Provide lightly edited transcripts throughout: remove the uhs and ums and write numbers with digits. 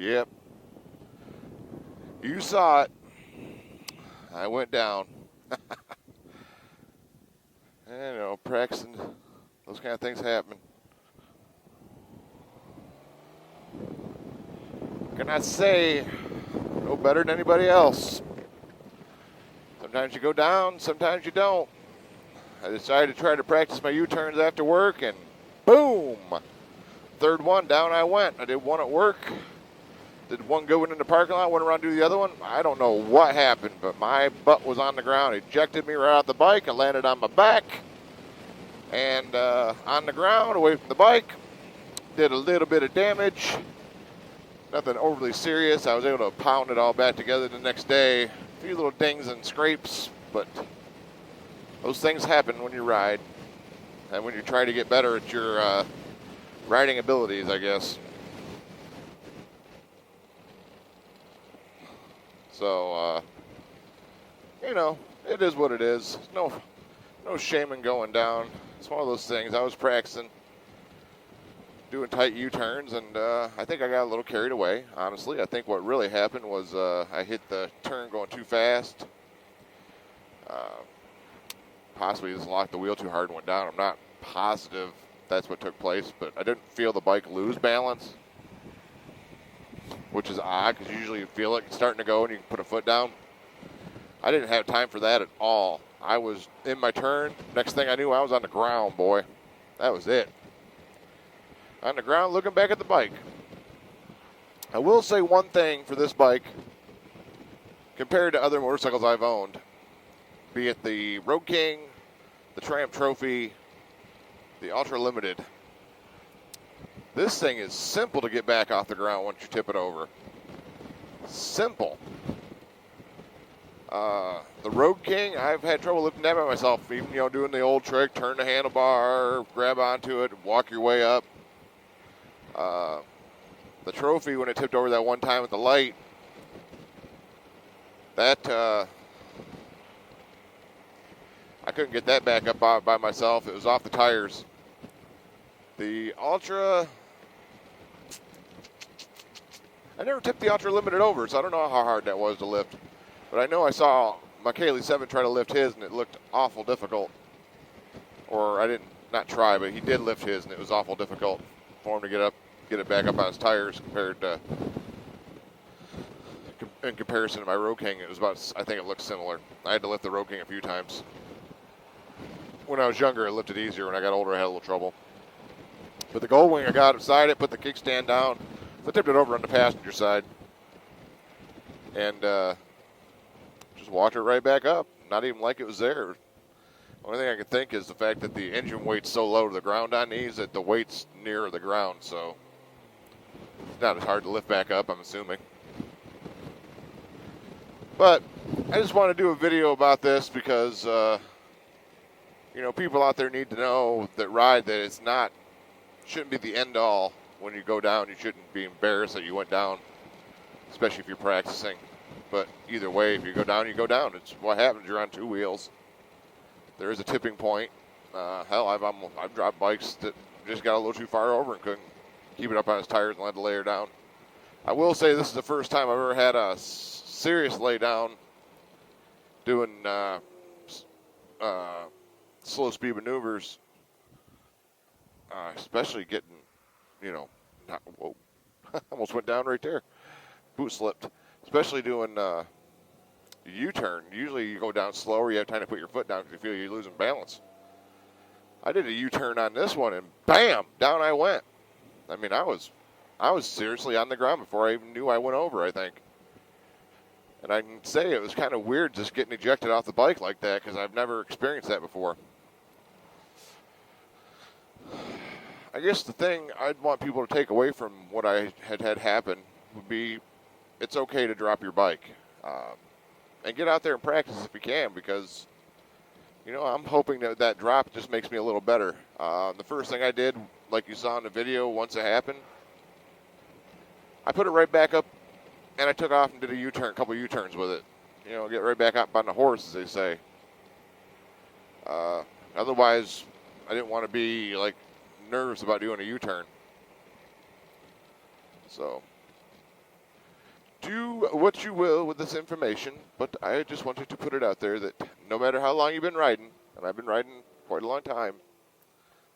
Yep. You saw it. I went down. You know, practicing, those kind of things happen. Can I say no better than anybody else? Sometimes you go down, sometimes you don't. I decided to try to practice my U-turns after work, and boom! Third one, down I went. I did one at work. Did one going in the parking lot, went around to do the other one. I don't know what happened, but my butt was on the ground. Ejected me right off the bike. I landed on my back and on the ground, away from the bike. Did a little bit of damage. Nothing overly serious. I was able to pound it all back together the next day. A few little dings and scrapes, but those things happen when you ride and when you try to get better at your riding abilities, I guess. So, you know, it is what it is. No shame in going down. It's one of those things. I was practicing doing tight U-turns, and I think I got a little carried away, honestly. I think what really happened was I hit the turn going too fast. Possibly just locked the wheel too hard and went down. I'm not positive that's what took place, but I didn't feel the bike lose balance, which is odd because usually you feel it starting to go and you can put a foot down. I didn't have time for that at all. I was in my turn. Next thing I knew, I was on the ground, boy. That was it. On the ground looking back at the bike. I will say one thing for this bike compared to other motorcycles I've owned, be it the Road King, the Triumph Trophy, the Ultra Limited. This thing is simple to get back off the ground once you tip it over. Simple. The Road King, I've had trouble lifting that by myself, even, you know, doing the old trick, turn the handlebar, grab onto it, walk your way up. The Trophy, when it tipped over that one time at the light, that, I couldn't get that back up by myself. It was off the tires. The Ultra, I never tipped the Ultra Limited over, so I don't know how hard that was to lift. But I know I saw Michele 7 try to lift his, and it looked awful difficult. Or I didn't, not try, but he did lift his, and it was awful difficult for him to get it back up on his tires compared to, in comparison to my Road King. It was about, I think it looked similar. I had to lift the Road King a few times. When I was younger, it lifted easier. When I got older, I had a little trouble. But the Goldwing, I got beside it, put the kickstand down. So I tipped it over on the passenger side. And just walked it right back up. Not even like it was there. The only thing I can think is the fact that the engine weight's so low to the ground on these that the weight's near the ground. So it's not as hard to lift back up, I'm assuming. But I just want to do a video about this because, you know, people out there need to know that ride that it's not, shouldn't be the end all. When you go down, you shouldn't be embarrassed that you went down, especially if you're practicing. But either way, if you go down, you go down. It's what happens. You're on two wheels. There is a tipping point. Hell, I've dropped bikes that just got a little too far over and couldn't keep it up on his tires and had to lay her down. I will say this is the first time I've ever had a serious lay down doing slow speed maneuvers, especially getting, you know, whoa, almost went down right there. Boot slipped. Especially doing U-turn. Usually you go down slower, you have time to put your foot down because you feel you're losing balance. I did a U-turn on this one and bam, down I went. I mean, I was seriously on the ground before I even knew I went over, I think. And I can say it was kind of weird just getting ejected off the bike like that because I've never experienced that before. I guess the thing I'd want people to take away from what I had happen would be it's okay to drop your bike. And get out there and practice if you can because, you know, I'm hoping that that drop just makes me a little better. The first thing I did, like you saw in the video, once it happened, I put it right back up and I took off and did a U-turn, a couple U-turns with it. You know, get right back up on the horse, as they say. Otherwise, I didn't want to be, like, nervous about doing a U-turn. So, do what you will with this information, but I just wanted to put it out there that no matter how long you've been riding, and I've been riding quite a long time,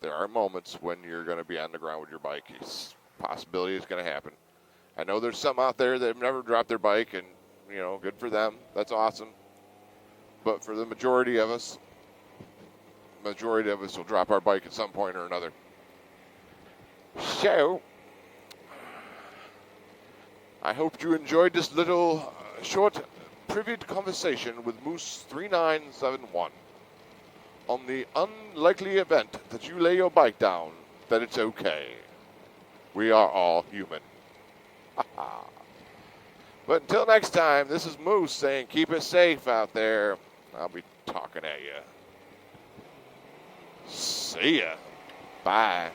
there are moments when you're going to be on the ground with your bike. It's possibility is going to happen. I know there's some out there that have never dropped their bike, and, you know, good for them. That's awesome. But for the majority of us will drop our bike at some point or another. So, I hope you enjoyed this little short private conversation with Moose 3971 on the unlikely event that you lay your bike down, that it's okay. We are all human. But until next time, this is Moose saying keep it safe out there. I'll be talking at you. See ya. Bye.